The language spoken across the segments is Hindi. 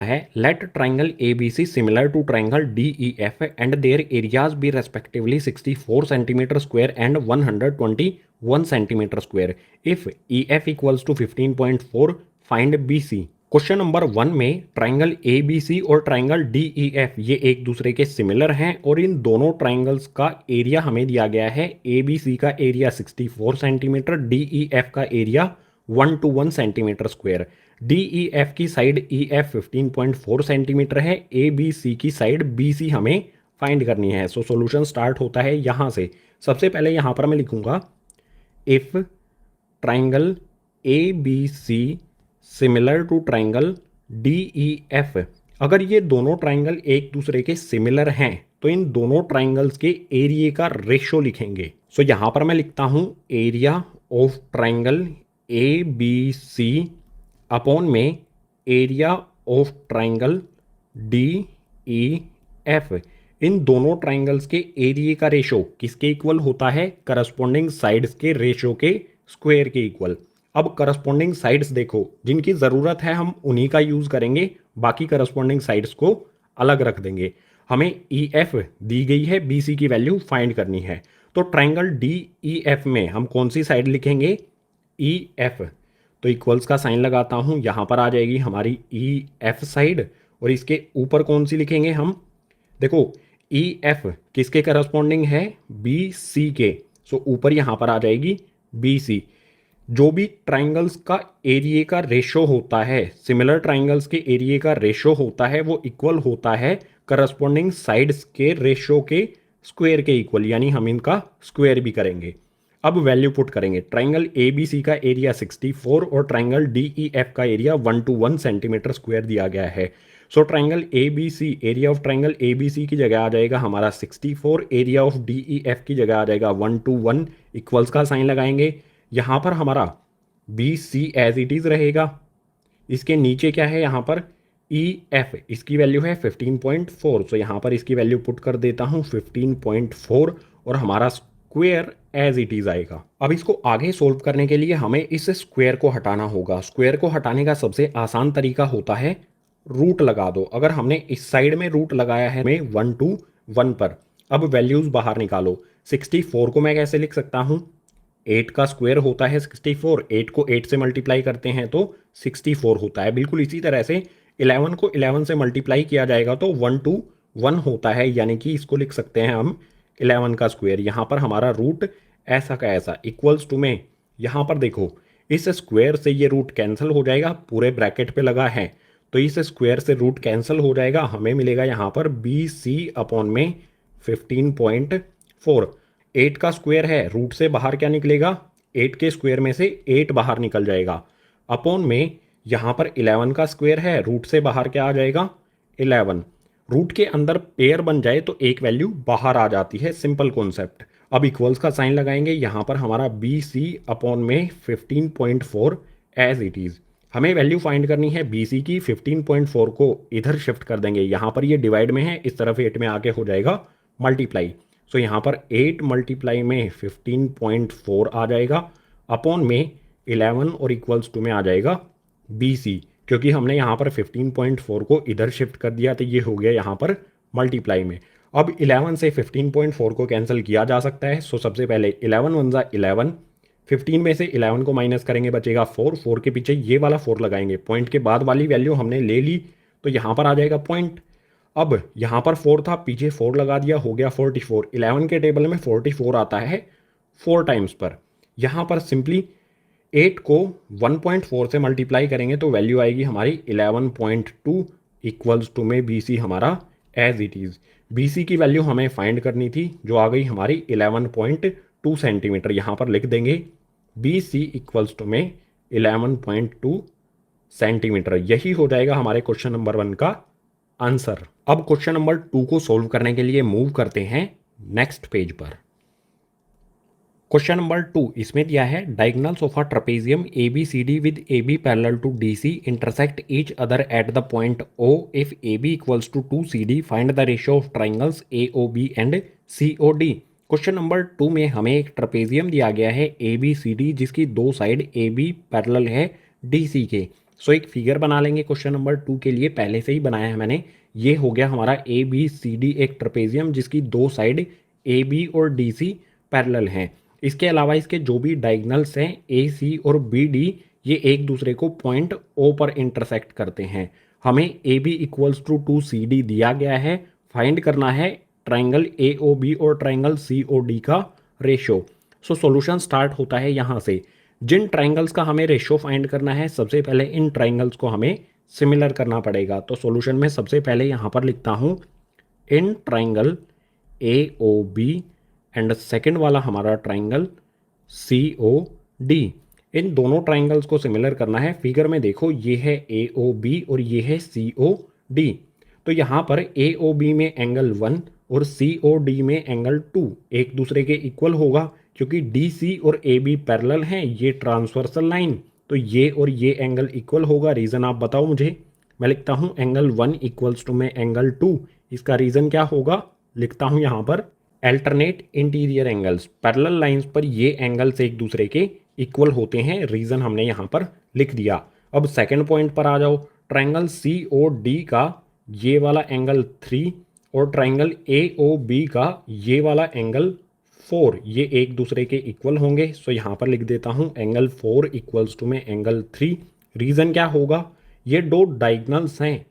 है let triangle A B C similar to triangle D E F and their areas be respectively 64 centimetre square and 121 centimetre square if E F equals to 15.4 find B C. Question number 1 में ट्राइंगल ए बी सी और ट्राइंगल डी ई एफ ये एक दूसरे के सिमिलर हैं और इन दोनों ट्राइंगल्स का एरिया हमें दिया गया है। ए बी सी का area 64 centimetre, D E F का area 121 centimetre square. D E F की साइड ई एफ 15.4 सेंटीमीटर है, ए बी सी की साइड बी सी हमें फाइंड करनी है। सो सॉल्यूशन स्टार्ट होता है यहाँ से। सबसे पहले यहाँ पर मैं लिखूंगा if triangle A B C similar to triangle D E F. अगर ये दोनों ट्राइंगल एक दूसरे के सिमिलर हैं तो इन दोनों ट्राइंगल्स के एरिया का रेशो लिखेंगे। सो यहाँ पर मैं लिखता हूँ area of triangle A B C upon में area of triangle D E F. इन दोनों ट्राइंगल्स के एरिया का रेशो किसके इक्वल होता है? करस्पॉन्डिंग साइड्स के रेशो के स्क्वायर के इक्वल। अब करस्पॉन्डिंग साइड्स देखो, जिनकी ज़रूरत है हम उन्हीं का यूज़ करेंगे, बाकी करस्पॉन्डिंग साइड्स को अलग रख देंगे। हमें ई एफ दी गई है, बी सी की वैल्यू फाइंड करनी है। तो ट्राइंगल डी ई एफ में हम कौन सी साइड लिखेंगे? E F. तो इक्वल्स का साइन लगाता हूँ, यहाँ पर आ जाएगी हमारी ई एफ साइड और इसके ऊपर कौन सी लिखेंगे हम? देखो ई एफ किसके करस्पॉन्डिंग है? बी सी के। सो ऊपर यहाँ पर आ जाएगी बी सी। जो भी ट्राइंगल्स का एरिया का रेशो होता है, सिमिलर ट्राइंगल्स के एरिया का रेशो होता है, वो इक्वल होता है करस्पॉन्डिंग साइड्स के रेशो के स्क्वायर के इक्वल, यानी हम इनका स्क्वायर भी करेंगे। अब वैल्यू पुट करेंगे। ट्राइंगल ए बी सी का एरिया 64 और ट्राइंगल डी ई एफ का एरिया 121 सेंटीमीटर स्क्वायर दिया गया है। So triangle A B C, area of triangle A B C की जगह आ जाएगा हमारा 64, area of D E F की जगह आ जाएगा 121। इक्वल्स का साइन लगाएंगे। यहाँ पर हमारा B C as it is रहेगा। इसके नीचे क्या है? यहाँ पर ई एफ, इसकी वैल्यू है 15.4। सो यहाँ पर इसकी वैल्यू पुट कर देता हूँ 15.4 और हमारा स्क्वायर एज इट इज़ आएगा। अब इसको आगे सोल्व करने के लिए हमें इस स्क्वायर को हटाना होगा। स्क्वायर को हटाने का सबसे आसान तरीका होता है रूट लगा दो। अगर हमने इस साइड में रूट लगाया है में 1 to 1 पर, अब वैल्यूज़ बाहर निकालो। 64 को मैं कैसे लिख सकता हूँ? 8 का स्क्वायर होता है 64, 8 को 8 से मल्टीप्लाई करते हैं तो 64 होता है। बिल्कुल इसी तरह से 11 को 11 से मल्टीप्लाई किया जाएगा तो 1 to 1 होता है, यानी कि इसको लिख सकते हैं हम 11 का स्क्वायर। यहाँ पर हमारा रूट ऐसा का ऐसा इक्वल्स टू में, यहाँ पर देखो इस स्क्वायर से ये रूट कैंसिल हो जाएगा, पूरे ब्रैकेट पे लगा है तो इस स्क्वायर से रूट कैंसिल हो जाएगा। हमें मिलेगा यहाँ पर बी सी अपॉन में 15.4। 8 का स्क्वायर है, रूट से बाहर क्या निकलेगा? 8 के स्क्वायर में से 8 बाहर निकल जाएगा। अपॉन में यहाँ पर 11 का स्क्वायर है, रूट से बाहर क्या आ जाएगा? 11। रूट के अंदर पेयर बन जाए तो एक वैल्यू बाहर आ जाती है, सिंपल कॉन्सेप्ट। अब इक्वल्स का साइन लगाएंगे। यहाँ पर हमारा बी सी अपॉन में 15.4 एज इट इज़। हमें वैल्यू फाइंड करनी है बी सी की। 15.4 को इधर शिफ्ट कर देंगे, यहाँ पर ये डिवाइड में है, इस तरफ 8 में आके हो जाएगा मल्टीप्लाई। सो यहाँ पर 8 मल्टीप्लाई में 15.4 आ जाएगा, अपॉन में 11 और इक्वल्स टू में आ जाएगा बी सी। क्योंकि हमने यहाँ पर 15.4 को इधर शिफ्ट कर दिया तो ये हो गया यहाँ पर मल्टीप्लाई में। अब 11 से 15.4 को कैंसिल किया जा सकता है। सो सबसे पहले 11 वन ज़ा 11, 15 में से 11 को माइनस करेंगे, बचेगा 4। 4 के पीछे ये वाला 4 लगाएंगे, पॉइंट के बाद वाली वैल्यू हमने ले ली तो यहाँ पर आ जाएगा पॉइंट। अब यहाँ पर 4 था, पीछे 4 लगा दिया, हो गया 44। 11 के टेबल में 44 आता है 4 टाइम्स पर। यहाँ पर सिंपली 8 को 1.4 से मल्टीप्लाई करेंगे तो वैल्यू आएगी हमारी 11.2 इक्वल्स टू में बी सी हमारा as it is. B C की वैल्यू हमें फाइंड करनी थी जो आ गई हमारी 11.2 सेंटीमीटर। यहाँ पर लिख देंगे बी सी इक्वल्स टू में 11.2 सेंटीमीटर। यही हो जाएगा हमारे क्वेश्चन नंबर 1 का आंसर। अब क्वेश्चन नंबर 2 को सोल्व करने के लिए मूव करते हैं नेक्स्ट पेज पर। क्वेश्चन नंबर 2 इसमें दिया है diagonals of a trapezium A B C D with A B parallel to D C intersect each other at the point O if A B equals to 2 C D find the ratio of triangles A O B and C O D. Question number 2 में हमें एक ट्रेपेजियम दिया गया है ए बी सी डी जिसकी दो साइड ए बी पैरेलल है डी सी के। सो एक फिगर बना लेंगे क्वेश्चन नंबर 2 के लिए, पहले से ही बनाया है मैंने। ये हो गया हमारा ए बी सी डी एक ट्रेपेजियम जिसकी दो साइड ए बी और डी सी पैरेलल हैं। इसके अलावा इसके जो भी डायगोनल्स हैं ए सी और बी डी, ये एक दूसरे को पॉइंट ओ पर इंटरसेक्ट करते हैं। हमें ए बी इक्वल्स टू 2CD दिया गया है। फाइंड करना है ट्राइंगल ए ओ बी और ट्राइंगल सी ओ डी का रेशो। सो सॉल्यूशन स्टार्ट होता है यहाँ से। जिन ट्राइंगल्स का हमें रेशो फाइंड करना है, सबसे पहले इन ट्राइंगल्स को हमें सिमिलर करना पड़ेगा। तो सॉल्यूशन में सबसे पहले यहाँ पर लिखता हूँ in triangle A O B and second वाला हमारा ट्राइंगल सी ओ डी। इन दोनों ट्राइंगल्स को सिमिलर करना है। फिगर में देखो, ये है ए ओ बी और ये है सी ओ डी। तो यहाँ पर ए ओ बी में एंगल 1 और सी ओ डी में एंगल 2 एक दूसरे के इक्वल होगा, क्योंकि डी सी और ए बी पैरेलल हैं, ये ट्रांसवर्सल लाइन। तो ये और ये एंगल इक्वल होगा। रीज़न आप बताओ मुझे। मैं लिखता हूँ एंगल 1 इक्वल्स टू में एंगल 2। इसका रीज़न क्या होगा, लिखता हूँ यहाँ पर alternate interior angles. Parallel lines पर ये एंगल्स एक दूसरे के इक्वल होते हैं। रीज़न हमने यहाँ पर लिख दिया। अब सेकंड पॉइंट पर आ जाओ। ट्राइंगल सी ओ डी का ये वाला एंगल 3 और ट्राइंगल ए ओ बी का ये वाला एंगल 4, ये एक दूसरे के इक्वल होंगे। सो यहाँ पर लिख देता हूँ एंगल 4 इक्वल्स टू में एंगल 3। रीज़न क्या होगा, ये दो डायगोनल्स हैं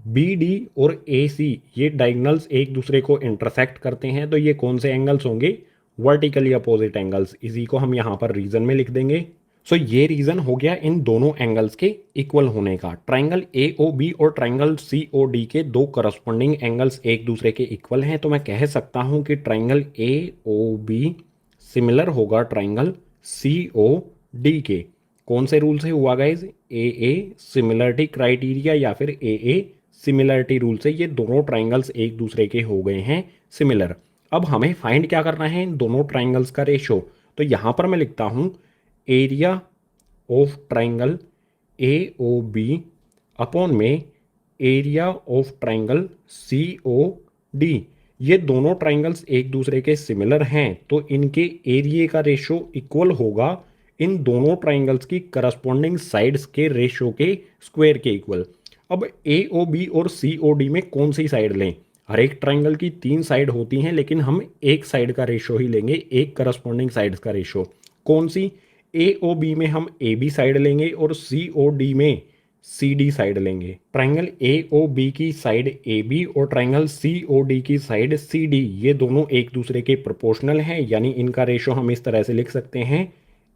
बी डी और ए सी, ये डायगोनल्स एक दूसरे को इंटरसेक्ट करते हैं। तो ये कौन से एंगल्स होंगे, वर्टिकली अपोजिट एंगल्स। इसी को हम यहाँ पर रीज़न में लिख देंगे। सो ये रीज़न हो गया इन दोनों एंगल्स के इक्वल होने का। ट्राइंगल ए ओ बी और ट्राइंगल सी ओ डी के दो करस्पॉन्डिंग एंगल्स एक दूसरे के इक्वल हैं। तो मैं कह सकता हूँ कि triangle A O B similar होगा ट्राइंगल सी ओ डी के। कौन से रूल से हुआ गाइज, ए सिमिलरिटी क्राइटेरिया या फिर ए सिमिलरिटी रूल से ये दोनों ट्राइंगल्स एक दूसरे के हो गए हैं सिमिलर। अब हमें फाइंड क्या करना है, इन दोनों ट्राइंगल्स का रेशो। तो यहाँ पर मैं लिखता हूँ area of triangle A O B upon में area of triangle C O D. ये दोनों ट्राइंगल्स एक दूसरे के सिमिलर हैं, तो इनके एरिया का रेशो इक्वल होगा इन दोनों ट्राइंगल्स की करस्पॉन्डिंग साइड्स के रेशो के स्क्वायर के इक्वल। अब ए ओ बी और सी ओ डी में कौन सी साइड लें, हर एक ट्राइंगल की 3 साइड होती हैं, लेकिन हम एक साइड का रेशो ही लेंगे, एक करस्पॉन्डिंग साइड्स का रेशो। कौन सी, ए ओ बी में हम ए बी साइड लेंगे और सी ओ डी में सी डी साइड लेंगे। ट्राइंगल ए ओ बी की साइड ए बी और ट्राइंगल सी ओ डी की साइड सी डी, ये दोनों एक दूसरे के प्रोपोर्शनल हैं, यानी इनका रेशो हम इस तरह से लिख सकते हैं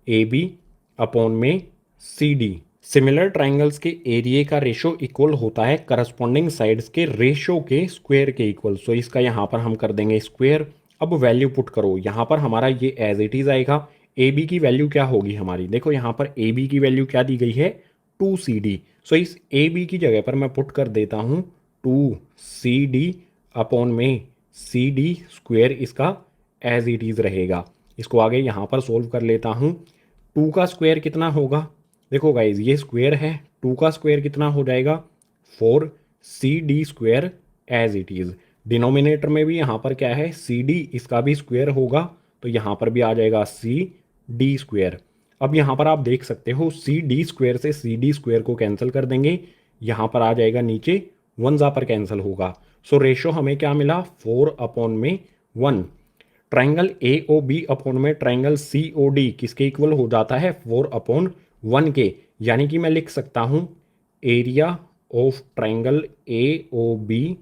ए बी अपॉन में सी डी। सिमिलर ट्राइंगल्स के एरिया का रेशो इक्वल होता है करस्पॉन्डिंग साइड्स के रेशो के स्क्वायर के इक्वल। सो इसका यहाँ पर हम कर देंगे स्क्वायर। अब वैल्यू पुट करो, यहाँ पर हमारा ये एज इट इज़ आएगा। ए बी की वैल्यू क्या होगी हमारी, देखो यहाँ पर ए बी की वैल्यू क्या दी गई है, 2CD। सो इस ए बी की जगह पर मैं पुट कर देता हूँ 2CD अपॉन में सी डी स्क्वायर, इसका एज इट इज़ रहेगा। इसको आगे यहाँ पर सोल्व कर लेता हूँ। 2 का स्क्वायर कितना होगा, देखो गाइज ये स्क्वायर है, 2 का स्क्वायर कितना हो जाएगा 4CD square as it is. Denominator में भी यहाँ पर क्या है CD, इसका भी स्क्वायर होगा, तो यहाँ पर भी आ जाएगा CD स्क्वायर। अब यहाँ पर आप देख सकते हो CD स्क्वायर से CD स्क्वायर को कैंसिल कर देंगे, यहाँ पर आ जाएगा नीचे 1 जा पर कैंसिल होगा। सो रेशो हमें क्या मिला 4 अपॉन में 1। Triangle A O B upon में ट्राइंगल सी ओ डी किसके इक्वल हो जाता है 4 अपॉन 1 के, यानी कि मैं लिख सकता हूँ area of triangle A O B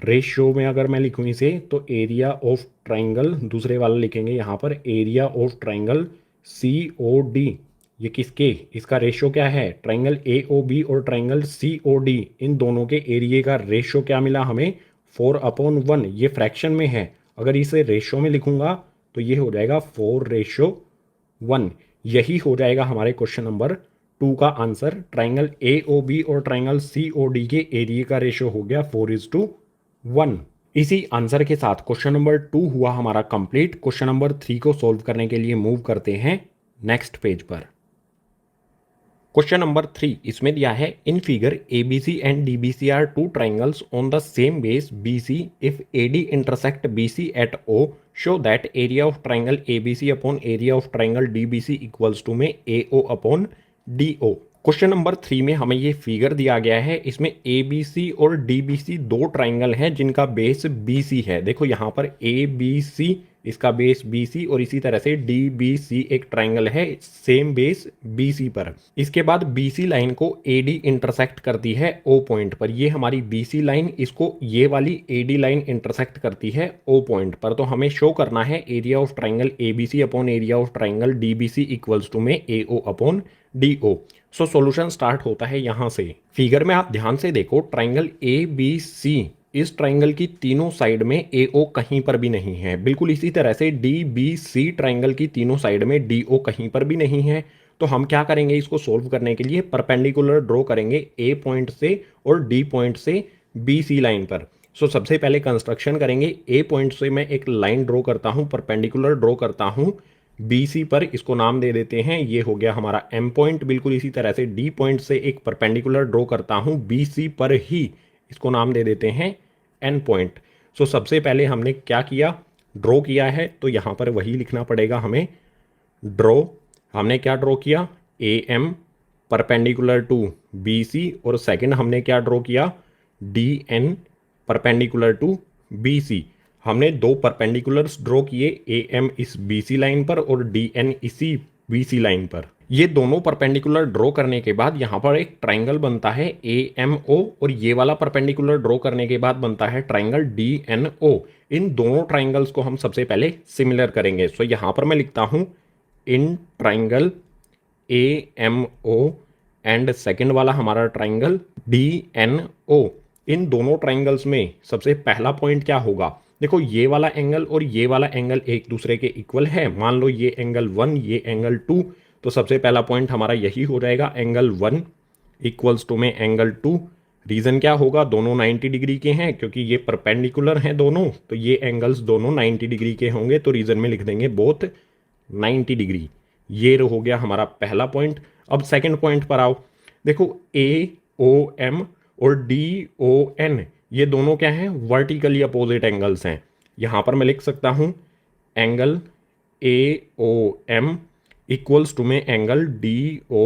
ratio में अगर मैं लिखूँ इसे, तो एरिया ऑफ ट्राइंगल दूसरे वाला लिखेंगे यहाँ पर area of triangle C O D, ये किसके, इसका रेशियो क्या है, ट्राइंगल ए ओ बी और ट्राइंगल सी ओ डी, इन दोनों के एरिया का रेशियो क्या मिला हमें 4 अपॉन 1। ये फ्रैक्शन में है, अगर इसे रेशियो में लिखूंगा तो ये हो जाएगा 4:1। यही हो जाएगा हमारे क्वेश्चन नंबर 2 का answer. Triangle A O B और ट्राइंगल सी ओ डी के एरिया का रेशियो हो गया 4:1। इसी आंसर के साथ क्वेश्चन नंबर 2 हुआ हमारा कंप्लीट। क्वेश्चन नंबर 3 को सॉल्व करने के लिए मूव करते हैं नेक्स्ट पेज पर। क्वेश्चन नंबर 3 इसमें दिया है in figure ABC and DBC are two triangles on the same base BC if AD intersect BC at O show that area of triangle ABC upon area of triangle DBC equals to में AO upon DO। Question number 3 में हमें ये फिगर दिया गया है, इसमें ए बी सी और डी बी सी दो ट्राइंगल हैं जिनका बेस बी सी है। देखो यहाँ पर ए बी सी, इसका बेस बी सी, और इसी तरह से डी बी सी एक ट्राइंगल है सेम बेस बी सी पर। इसके बाद बी सी लाइन को ए डी इंटरसेक्ट करती है ओ पॉइंट पर। ये हमारी बी सी लाइन इसको ये वाली ए डी लाइन इंटरसेक्ट करती है ओ पॉइंट पर। तो हमें शो करना है area of triangle A B C upon area of triangle D B C equals to में A O upon D O. So solution start होता है यहां से। फिगर में आप ध्यान से देखो, ट्राइंगल ए बी सी, इस ट्राइंगल की तीनों साइड में ए ओ कहीं पर भी नहीं है। बिल्कुल इसी तरह से डी बी सी ट्राइंगल की तीनों साइड में डी ओ कहीं पर भी नहीं है। तो हम क्या करेंगे, इसको सोल्व करने के लिए परपेंडिकुलर ड्रॉ करेंगे ए पॉइंट से और डी पॉइंट से बी सी लाइन पर। सो सबसे पहले कंस्ट्रक्शन करेंगे। ए पॉइंट से मैं एक लाइन ड्रॉ करता हूं, परपेंडिकुलर ड्रॉ करता हूं बी सी पर, इसको नाम दे देते हैं, ये हो गया हमारा एम पॉइंट। बिल्कुल इसी तरह से डी पॉइंट से एक परपेंडिकुलर ड्रॉ करता हूं बी सी पर ही, इसको नाम दे देते हैं एन पॉइंट। सो सबसे पहले हमने क्या किया, ड्रॉ किया है, तो यहां पर वही लिखना पड़ेगा हमें। ड्रॉ, हमने क्या ड्रॉ किया, A M perpendicular to B C, और सेकंड हमने क्या ड्रॉ किया, D N perpendicular to B C. हमने दो परपेंडिकुलर्स ड्रॉ किए, ए एम इस बी सी लाइन पर और डी एन इसी बी सी लाइन पर। ये दोनों परपेंडिकुलर ड्रॉ करने के बाद यहाँ पर एक ट्राइंगल बनता है ए एम ओ, और ये वाला परपेंडिकुलर ड्रॉ करने के बाद बनता है ट्राइंगल डी एन ओ। इन दोनों ट्राइंगल्स को हम सबसे पहले सिमिलर करेंगे। सो यहाँ पर मैं लिखता हूँ in triangle A M O and second वाला हमारा ट्राइंगल डी एन ओ। इन दोनों ट्राइंगल्स में सबसे पहला पॉइंट क्या होगा, देखो ये वाला एंगल और ये वाला एंगल एक दूसरे के इक्वल है। मान लो ये एंगल 1, ये एंगल 2, तो सबसे पहला पॉइंट हमारा यही हो जाएगा, एंगल 1 इक्वल्स टू में एंगल 2। रीजन क्या होगा, दोनों 90 डिग्री के हैं, क्योंकि ये परपेंडिकुलर हैं दोनों, तो ये एंगल्स दोनों 90 डिग्री के होंगे, तो रीजन में लिख देंगे बोथ 90 डिग्री। ये हो गया हमारा पहला पॉइंट। अब सेकेंड पॉइंट पर आओ, देखो ए ओ एम और डी ओ एन, ये दोनों क्या हैं, वर्टिकली अपोजिट एंगल्स हैं। यहां पर मैं लिख सकता हूं angle A O M equals to में एंगल डी ओ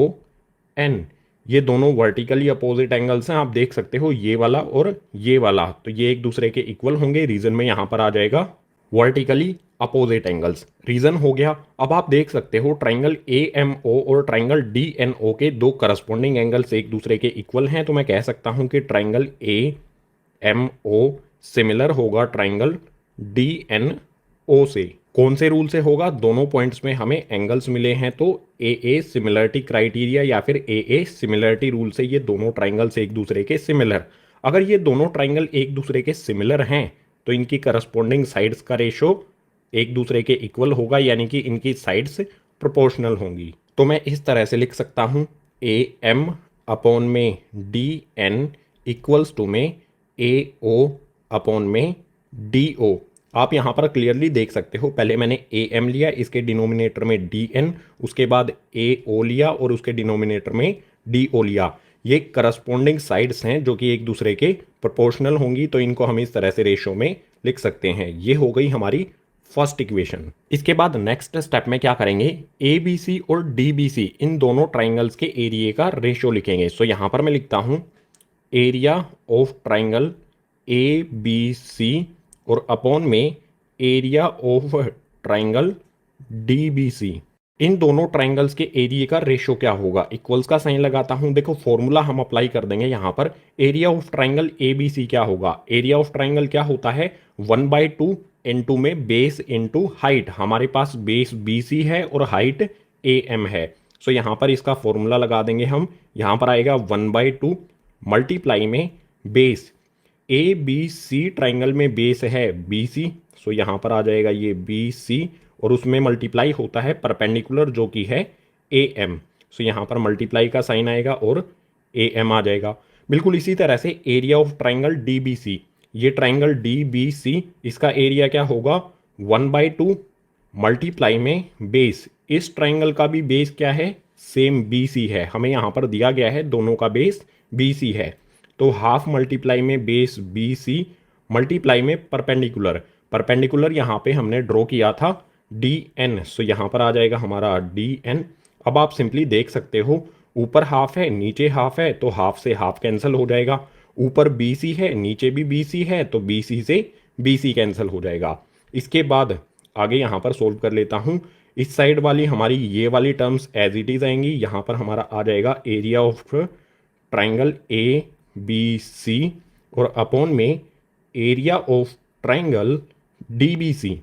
एन। ये दोनों वर्टिकली अपोजिट एंगल्स हैं, आप देख सकते हो, ये वाला और ये वाला, तो ये एक दूसरे के इक्वल होंगे। रीजन में यहां पर आ जाएगा वर्टिकली अपोजिट एंगल्स, रीजन हो गया। अब आप देख सकते हो ट्राइंगल ए एम ओ और ट्राइंगल डी एन ओ के दो करस्पॉन्डिंग एंगल्स एक दूसरे के इक्वल हैं, तो मैं कह सकता हूं कि triangle A M O similar होगा ट्राइंगल डी एन ओ से। कौन से रूल से होगा, दोनों पॉइंट्स में हमें एंगल्स मिले हैं, तो ए सिमिलरिटी क्राइटेरिया या फिर ए सिमिलरिटी रूल से ये दोनों ट्राइंगल्स एक दूसरे के सिमिलर। अगर ये दोनों ट्राइंगल एक दूसरे के सिमिलर हैं तो इनकी करस्पॉन्डिंग साइड्स का रेशो एक दूसरे के इक्वल होगा, यानी कि इनकी साइड्स प्रोपोर्शनल होंगी। तो मैं इस तरह से लिख सकता हूं ए एम अपॉन में डी एन इक्वल्स टू में ए ओ अपॉन में डी ओ। आप यहाँ पर क्लियरली देख सकते हो, पहले मैंने ए एम लिया, इसके डिनोमिनेटर में डी एन, उसके बाद ए ओ लिया और उसके डिनोमिनेटर में डी ओ लिया। ये करस्पॉन्डिंग साइड्स हैं जो कि एक दूसरे के प्रोपोर्शनल होंगी, तो इनको हम इस तरह से रेशो में लिख सकते हैं। ये हो गई हमारी फर्स्ट इक्वेशन। इसके बाद नेक्स्ट स्टेप में क्या करेंगे, ए बी सी और डी बी सी इन दोनों ट्राइंगल्स के एरिया का रेशो लिखेंगे। सो यहाँ पर मैं लिखता हूँ area of triangle A B C और अपॉन में area of triangle D B C. इन दोनों ट्राइंगल्स के एरिया का रेशो क्या होगा, इक्वल्स का साइन लगाता हूं। देखो फॉर्मूला हम अप्लाई कर देंगे यहाँ पर। Area of triangle A B C क्या होगा, एरिया ऑफ ट्राइंगल क्या होता है, 1/2 इनटू में बेस इनटू हाइट। हमारे पास बेस बी सी है और हाइट ए एम है। सो यहाँ पर इसका फॉर्मूला लगा देंगे हम। यहाँ पर आएगा 1/2 मल्टीप्लाई में base, A B C triangle में बेस है बी सी, सो यहाँ पर आ जाएगा ये बी सी, और उसमें मल्टीप्लाई होता है परपेंडिकुलर जो कि है ए एम। सो यहाँ पर मल्टीप्लाई का साइन आएगा और ए एम आ जाएगा। बिल्कुल इसी तरह से area of triangle D B C, ये ट्राइंगल डी बी सी, इसका एरिया क्या होगा, 1/2 मल्टीप्लाई में बेस। इस ट्राइंगल का भी बेस क्या है, सेम बी सी है, हमें यहाँ पर दिया गया है दोनों का बेस बी सी है, तो हाफ मल्टीप्लाई में बेस बी सी मल्टीप्लाई में परपेंडिकुलर। परपेंडिकुलर यहाँ पे हमने ड्रॉ किया था डी एन, सो यहाँ पर आ जाएगा हमारा डी एन। अब आप सिंपली देख सकते हो ऊपर हाफ है नीचे हाफ है तो हाफ से हाफ कैंसिल हो जाएगा। ऊपर बी सी है नीचे भी बी सी है तो बी सी से बी सी कैंसिल हो जाएगा। इसके बाद आगे यहाँ पर सोल्व कर लेता हूँ। इस साइड वाली हमारी ये वाली टर्म्स एज इट इज़ आएंगी। यहाँ पर हमारा आ जाएगा area of triangle A B C और अपॉन में area of triangle D B C.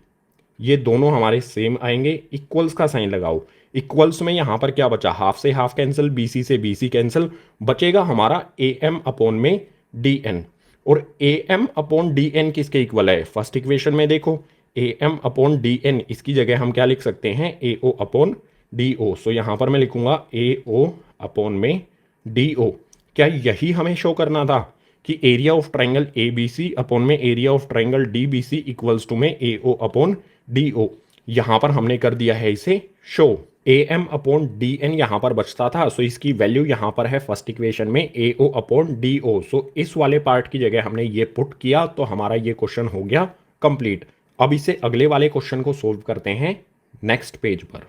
ये दोनों हमारे सेम आएंगे। इक्वल्स का साइन लगाओ। इक्वल्स में यहाँ पर क्या बचा, हाफ से हाफ कैंसिल, बी सी से बी सी कैंसिल, बचेगा हमारा ए एम अपॉन में डी एन। और A M upon D N किसके इक्वल है, फर्स्ट इक्वेशन में देखो A M upon D N, इसकी जगह हम क्या लिख सकते हैं ए ओ अपॉन डी ओ। सो यहाँ पर मैं लिखूंगा ए ओ अपॉन में डी ओ। क्या यही हमें शो करना था कि area of triangle A B C upon में area of triangle D B C equals to में ए ओ अपॉन डी ओ। यहां पर हमने कर दिया है इसे show. A M upon D N यहां पर बचता था, सो इसकी वैल्यू यहां पर है फर्स्ट इक्वेशन में A O upon D O. सो इस वाले पार्ट की जगह हमने ये पुट किया तो हमारा ये क्वेश्चन हो गया कंप्लीट। अब इसे अगले वाले क्वेश्चन को सोल्व करते हैं नेक्स्ट पेज पर।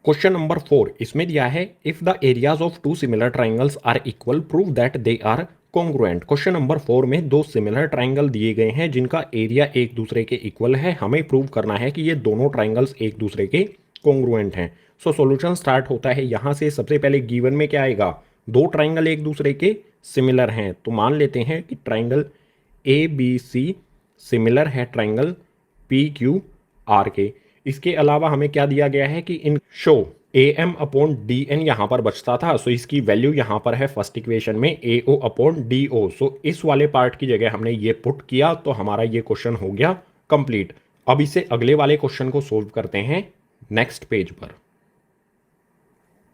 क्वेश्चन नंबर 4 इसमें दिया है if the areas of two similar triangles are equal prove that they are congruent. Question number 4 में दो सिमिलर ट्राइंगल दिए गए हैं जिनका एरिया एक दूसरे के इक्वल है। हमें प्रूव करना है कि ये दोनों ट्राइंगल्स एक दूसरे के कॉन्ग्रुएंट हैं। सो सॉल्यूशन स्टार्ट होता है यहाँ से। सबसे पहले गिवन में क्या आएगा, दो ट्राइंगल एक दूसरे के सिमिलर हैं तो मान लेते हैं कि triangle A B C similar है ट्राइंगल पी क्यू आर के। इसके अलावा हमें क्या दिया गया है कि इन show A M upon D N यहाँ पर बचता था, सो इसकी वैल्यू यहाँ पर है फर्स्ट इक्वेशन में A O upon D O. सो इस वाले पार्ट की जगह हमने ये पुट किया तो हमारा ये क्वेश्चन हो गया कंप्लीट। अब इसे अगले वाले क्वेश्चन को सोल्व करते हैं नेक्स्ट पेज पर।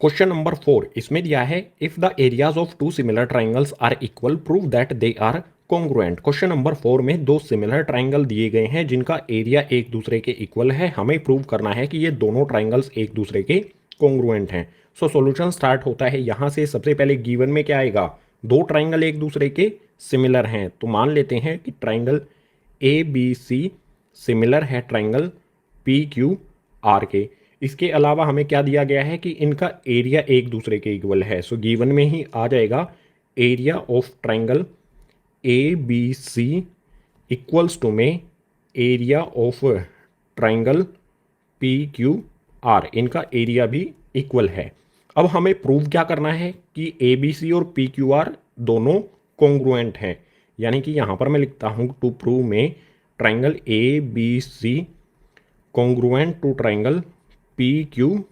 क्वेश्चन नंबर 4 इसमें दिया है if the areas of two similar triangles are equal prove that they are congruent. Question number 4 में दो सिमिलर ट्राइंगल दिए गए हैं जिनका एरिया एक दूसरे के इक्वल है। हमें प्रूव करना है कि ये दोनों ट्राइंगल्स एक दूसरे के कॉन्ग्रुएंट हैं। सो सॉल्यूशन स्टार्ट होता है यहाँ से। सबसे पहले गिवन में क्या आएगा, दो ट्राइंगल एक दूसरे के सिमिलर हैं तो मान लेते हैं कि triangle A B C similar है ट्राइंगल पी क्यू आर के। इसके अलावा हमें क्या दिया गया है कि इनका एरिया एक दूसरे के इक्वल है। सो गिवन में ही आ जाएगा area of triangle A B C equals to में area of triangle P Q R. इनका एरिया भी इक्वल है। अब हमें प्रूव क्या करना है कि ए बी सी और पी क्यू आर दोनों कॉन्ग्रुएंट हैं। यानी कि यहाँ पर मैं लिखता हूँ टू प्रूव में triangle A B C congruent to triangle P Q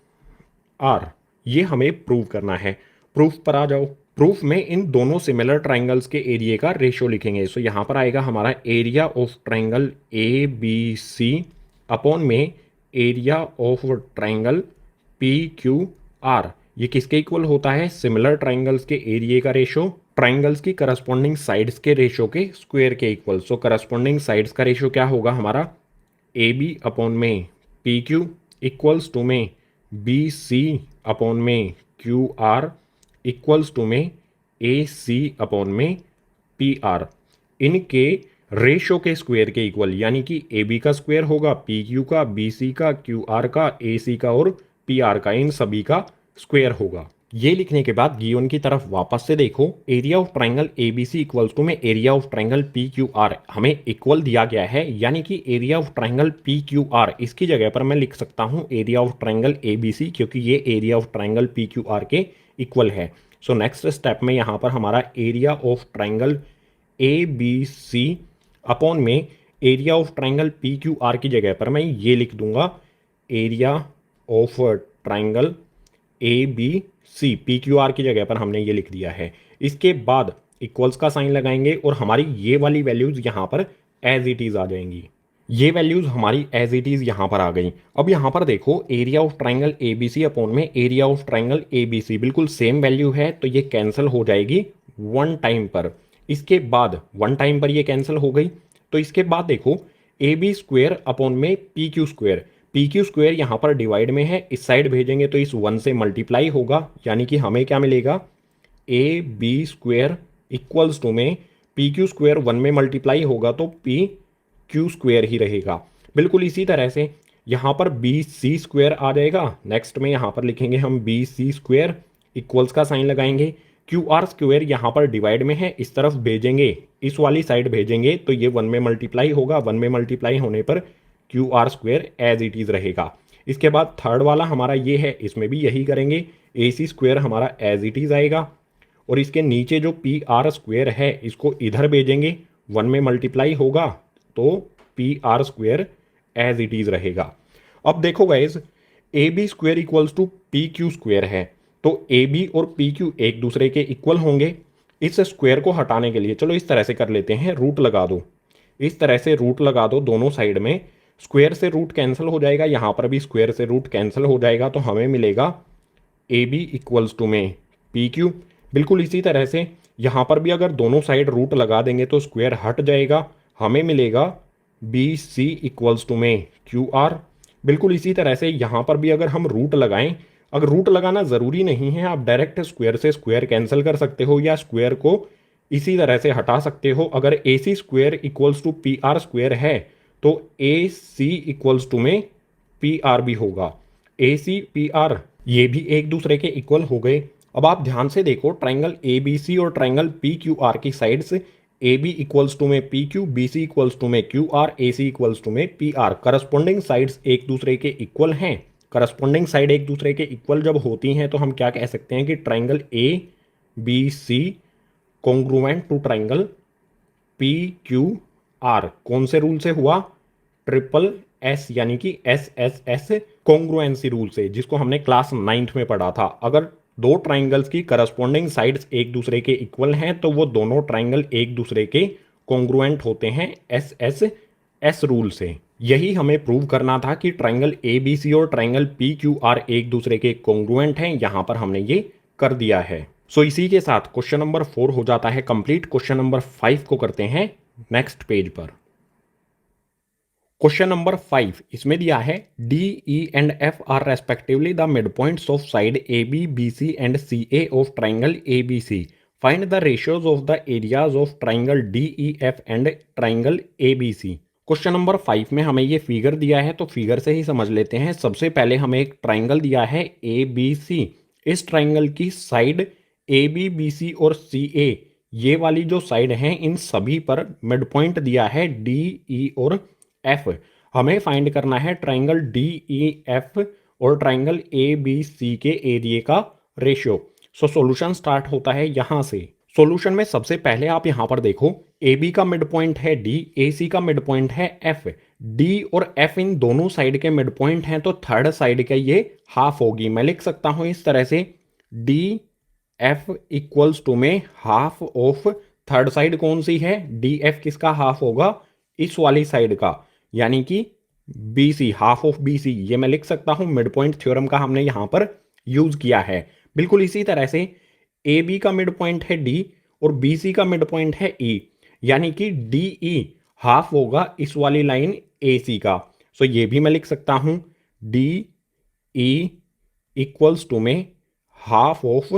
R. ये हमें प्रूव करना है। प्रूफ पर आ जाओ। प्रूफ में इन दोनों सिमिलर ट्राइंगल्स के एरिया का रेशियो लिखेंगे। सो यहाँ पर आएगा हमारा area of triangle A B C upon में area of triangle P Q R. ये किसके इक्वल होता है, सिमिलर ट्राइंगल्स के एरिया का रेशियो ट्राइंगल्स की करस्पॉन्डिंग साइड्स के रेशियो के स्क्वायर के इक्वल। सो करस्पॉन्डिंग साइड्स का रेशियो क्या होगा हमारा, ए बी अपॉन में पी क्यू इक्वल्स टू में बी सी अपॉन में क्यू आर इक्वल्स टू में ए सी अपॉन में पी आर। इनके रेशो के स्क्वायर के इक्वल, यानी कि ए बी का स्क्वायर होगा पी क्यू का, बी सी का, क्यू आर का, ए सी का और पी आर का, इन सभी का स्क्वायर होगा। ये लिखने के बाद गिवन की तरफ वापस से देखो। Area of triangle A B C equals to में area of triangle P Q R हमें इक्वल दिया गया है, यानी कि area of triangle P Q R, इसकी जगह पर मैं लिख सकता हूँ area of triangle A B C, क्योंकि ये area of triangle P Q R के इक्वल है। सो नेक्स्ट स्टेप में यहाँ पर हमारा area of triangle A B C upon में area of triangle P Q R की जगह पर मैं ये लिख दूंगा area of triangle A B C. P Q R की जगह पर हमने ये लिख दिया है। इसके बाद इक्वल्स का साइन लगाएंगे और हमारी ये वाली वैल्यूज यहाँ पर एज इट इज आ जाएंगी। ये वैल्यूज हमारी एज इट इज यहाँ पर आ गई। अब यहाँ पर देखो area of triangle A B C upon में area of triangle A B C बिल्कुल सेम वैल्यू है, तो ये कैंसिल हो जाएगी वन टाइम पर। इसके बाद वन टाइम पर ये कैंसिल हो गई। तो इसके बाद देखो ए बी स्क्वेयर अपॉन में P Q square. P Q square यहाँ पर डिवाइड में है, इस साइड भेजेंगे तो इस वन से मल्टीप्लाई होगा, यानी कि हमें क्या मिलेगा A B square equals to में पी क्यू स्क्वेयर वन में मल्टीप्लाई होगा तो पी क्यू स्क्वेयर ही रहेगा। बिल्कुल इसी तरह से यहाँ पर बी सी स्क्वेयर आ जाएगा। नेक्स्ट में यहाँ पर लिखेंगे हम बी सी स्क्वेयर, इक्वल्स का साइन लगाएंगे। क्यू आर स्क्वेयर यहाँ पर डिवाइड में है, इस तरफ भेजेंगे, इस वाली साइड भेजेंगे तो ये 1 में मल्टीप्लाई होगा। 1 में मल्टीप्लाई होने पर Q R square as it is रहेगा। इसके बाद थर्ड वाला हमारा ये है, इसमें भी यही करेंगे। ए सी स्क्वेयर हमारा एज इट इज़ आएगा और इसके नीचे जो पी आर स्क्वेयर है इसको इधर भेजेंगे, 1 में मल्टीप्लाई होगा तो P R square as it is रहेगा। अब देखो guys, A B square equals to P Q square है, तो ए बी और पी क्यू एक दूसरे के इक्वल होंगे। इस स्क्वेयर को हटाने के लिए चलो इस तरह से कर लेते हैं, रूट लगा दो। इस तरह से रूट लगा दो दोनों साइड में, स्क्वेयर से रूट कैंसिल हो जाएगा, यहाँ पर भी स्क्वेयर से रूट कैंसिल हो जाएगा, तो हमें मिलेगा ए बी इक्वल्स टू में पी क्यू। बिल्कुल इसी तरह से यहाँ पर भी अगर दोनों साइड रूट लगा देंगे तो स्क्वेयर हट जाएगा, हमें मिलेगा बी सी इक्वल्स टू में क्यू आर। बिल्कुल इसी तरह से यहाँ पर भी अगर हम रूट लगाएं, अगर रूट लगाना ज़रूरी नहीं है, आप डायरेक्ट स्क्वायर से स्क्वायर कैंसिल कर सकते हो या स्क्वायर को इसी तरह से हटा सकते हो। अगर A C square equals to P R square है तो ए सी इक्वल्स टू में पी आर भी होगा। ए सी पी आर ये भी एक दूसरे के इक्वल हो गए। अब आप ध्यान से देखो, ट्राइंगल ए बी सी और ट्राइंगल पी क्यू आर की sides A B equals to में P Q, B C equals to में Q R, A C equals to में पी आर। करस्पॉन्डिंग साइड्स एक दूसरे के इक्वल हैं। करस्पॉन्डिंग साइड एक दूसरे के इक्वल जब होती हैं तो हम क्या कह सकते हैं कि triangle A B C congruent to triangle P Q R. कौन से रूल से हुआ? ट्रिपल एस यानी कि S S S congruency rule से, जिसको हमने क्लास 9th में पढ़ा था। अगर दो ट्राइंगल्स की करस्पॉन्डिंग साइड्स एक दूसरे के इक्वल हैं तो वो दोनों ट्राइंगल एक दूसरे के कॉन्ग्रुएंट होते हैं एस एस एस रूल से। यही हमें प्रूव करना था कि ट्राइंगल ए बी सी और ट्राइंगल पी क्यू आर एक दूसरे के कॉन्ग्रुएंट हैं। यहां पर हमने ये कर दिया है। सो इसी के साथ क्वेश्चन नंबर 4 हो जाता है कंप्लीट। क्वेश्चन नंबर 5 को करते हैं नेक्स्ट पेज पर। क्वेश्चन नंबर 5 इसमें दिया है D E and F are respectively the mid points of side A B B C and C A of triangle A B C. Find the ratios of the areas of triangle D E F and triangle A B C. Question number 5 में हमें ये फिगर दिया है तो फिगर से ही समझ लेते हैं। सबसे पहले हमें एक ट्राइंगल दिया है ए बी सी। इस ट्राइंगल की side A B B C और सी ए, ये वाली जो साइड हैं इन सभी पर मिड पॉइंट दिया है डी ई और एफ। हमें फाइंड करना है ट्राइंगल डी ई एफ और ट्राइंगल ए बी सी के एरिया का रेशियो। सो सॉल्यूशन स्टार्ट होता है यहां से। सॉल्यूशन में सबसे पहले आप यहां पर देखो, ए बी का मिड पॉइंट है डी, ए सी का मिड पॉइंट है एफ। डी और एफ इन दोनों साइड के मिड पॉइंट हैं तो थर्ड साइड का ये हाफ होगी। मैं लिख सकता हूं इस तरह से, डी एफ इक्वल्स टू में हाफ ऑफ थर्ड साइड कौन सी है, डी एफ किसका हाफ होगा, इस वाली साइड का, यानी कि B C, half of B C. ये मैं लिख सकता हूं, मिड पॉइंट थ्योरम का हमने यहां पर यूज किया है। बिल्कुल इसी तरह से ए बी का मिड पॉइंट है डी और बी सी का मिड पॉइंट है ई, यानी कि डी ई हाफ होगा इस वाली लाइन ए सी का। सो ये भी मैं लिख सकता हूं, डी ई इक्वल्स टू में हाफ ऑफ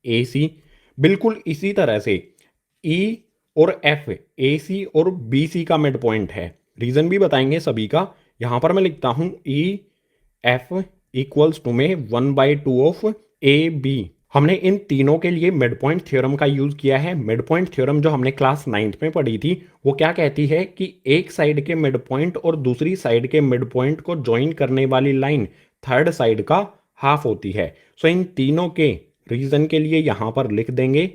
ए सी। बिल्कुल इसी तरह से ई और एफ ए सी और बी सी का मिड पॉइंट है। रीजन भी बताएंगे सभी का। यहां पर मैं लिखता हूं ई एफ इक्वल्स टू में 1/2 ऑफ ए बी। हमने इन तीनों के लिए मिड पॉइंट थ्योरम का यूज किया है। मिड पॉइंट थ्योरम जो हमने क्लास 9th में पढ़ी थी वो क्या कहती है कि एक साइड के मिड पॉइंट और दूसरी साइड के मिड पॉइंट को ज्वाइन करने वाली लाइन थर्ड साइड का हाफ होती है। सो इन तीनों के रीजन के लिए यहां पर लिख देंगे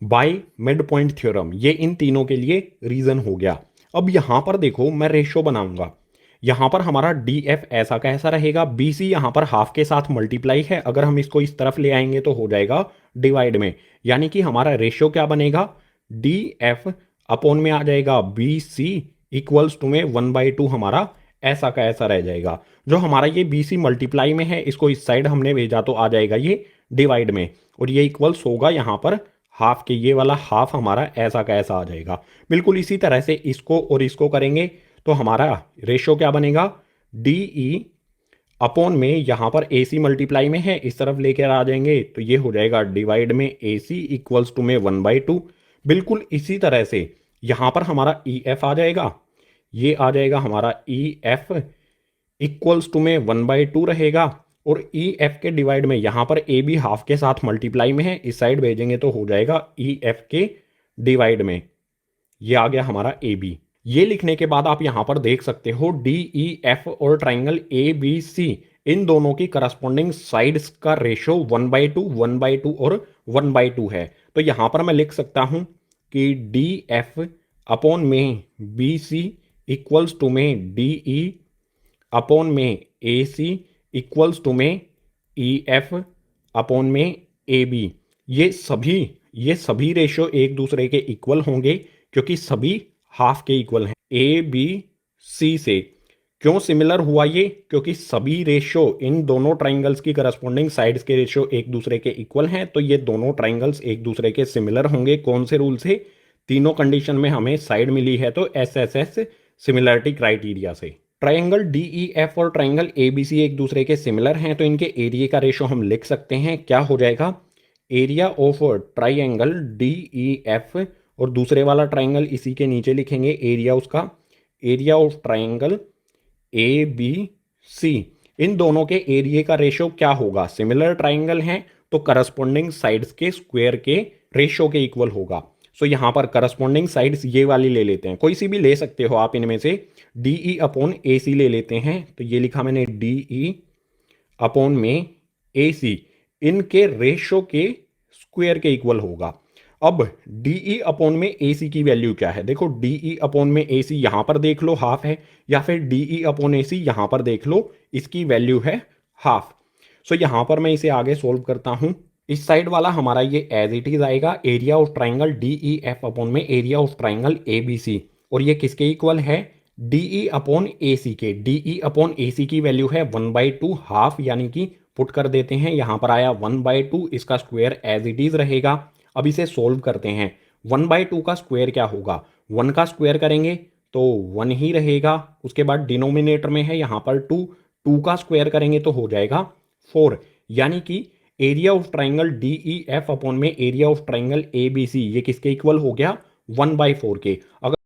बाय मिड पॉइंट थ्योरम। ये इन तीनों के लिए रीजन हो गया। अब यहां पर देखो, मैं रेशो बनाऊंगा। यहां पर हमारा डी एफ ऐसा का ऐसा रहेगा, बी सी यहां पर हाफ के साथ मल्टीप्लाई है, अगर हम इसको इस तरफ ले आएंगे तो हो जाएगा डिवाइड में, यानी कि हमारा रेशियो क्या बनेगा, डी एफ अपॉन में आ जाएगा बी सी इक्वल्स टू में 1/2 हमारा ऐसा का ऐसा रह जाएगा। जो हमारा ये बी सी मल्टीप्लाई में है, इसको इस साइड हमने भेजा तो आ जाएगा ये डिवाइड में, और ये इक्वल्स होगा यहाँ पर हाफ के, ये वाला हाफ हमारा ऐसा का ऐसा आ जाएगा। बिल्कुल इसी तरह से इसको और इसको करेंगे तो हमारा रेशियो क्या बनेगा, डी ई अपॉन में यहाँ पर ए सी मल्टीप्लाई में है, इस तरफ लेकर आ जाएंगे तो ये हो जाएगा डिवाइड में ए सी इक्वल्स टू में 1/2। बिल्कुल इसी तरह से यहाँ पर हमारा ई एफ आ जाएगा, ये आ जाएगा हमारा ई एफ इक्वल्स टू में 1/2 रहेगा, और ई एफ के डिवाइड में यहाँ पर ए बी हाफ के साथ मल्टीप्लाई में है, इस साइड भेजेंगे तो हो जाएगा ई एफ के डिवाइड में। ये आ गया हमारा ए बी। ये लिखने के बाद आप यहां पर देख सकते हो डी ई एफ और ट्राइंगल ए बी सी, इन दोनों की करस्पॉन्डिंग साइड्स का रेशो 1/2, 1/2 और 1/2 है। तो यहां पर मैं लिख सकता हूं कि डी एफ अपॉन में बी सी इक्वल्स टू में डी ई अपॉन में ए सी इक्वल्स टू में ई एफ अपॉन में ए बी। ये सभी रेशो एक दूसरे के इक्वल होंगे क्योंकि सभी हाफ के इक्वल हैं। ए बी सी से क्यों सिमिलर हुआ ये? क्योंकि सभी रेशो इन दोनों ट्राइंगल्स की करस्पॉन्डिंग साइड्स के रेशो एक दूसरे के इक्वल हैं, तो ये दोनों ट्राइंगल्स एक दूसरे के सिमिलर होंगे। कौन से रूल से? तीनों कंडीशन में हमें साइड मिली है तो S S S similarity criteria से। ट्राइंगल डी ई एफ और ट्राइंगल ए बी सी एक दूसरे के सिमिलर हैं, तो इनके एरिया का रेशो हम लिख सकते हैं। क्या हो जाएगा? Area of triangle D E F, और दूसरे वाला ट्राइंगल इसी के नीचे लिखेंगे एरिया उसका, area of triangle A B C. इन दोनों के एरिया का रेशो क्या होगा? सिमिलर ट्राइंगल हैं तो करस्पॉन्डिंग साइड्स के स्क्वायर के रेशो के इक्वल होगा। सो यहां पर करस्पॉन्डिंग साइड्स ये वाली ले लेते हैं, कोई सी भी ले सकते हो आप इनमें से। डी ई अपॉन ए सी ले लेते हैं, तो ये लिखा मैंने डी ई अपॉन में ए सी, इनके रेशो के स्क्वायर के इक्वल होगा। अब डी ई अपॉन में ए सी की वैल्यू क्या है? देखो डी ई अपॉन में ए सी यहां पर देख लो हाफ है, या फिर डी ई अपॉन ए सी यहां पर देख लो इसकी वैल्यू है हाफ। सो यहां पर मैं इसे आगे सोल्व करता हूं। इस साइड वाला हमारा ये एज इट इज आएगा, area of triangle D E F upon में area of triangle A B C, और ये किसके इक्वल है? डी ई अपॉन ए सी के। डी ई अपॉन ए सी की वैल्यू है 1/2 हाफ, यानी कि पुट कर देते हैं, यहां पर आया 1/2, इसका स्क्वायर एज इट इज रहेगा। अब इसे सोल्व करते हैं। 1/2 का स्क्वायर क्या होगा? 1 का स्क्वायर करेंगे तो 1 ही रहेगा, उसके बाद डिनोमिनेटर में है यहाँ पर 2, 2 का स्क्वायर करेंगे तो हो जाएगा 4, यानी कि area of triangle D E F upon में area of triangle A B C, ये किसके इक्वल हो गया? 1/4 के। अगर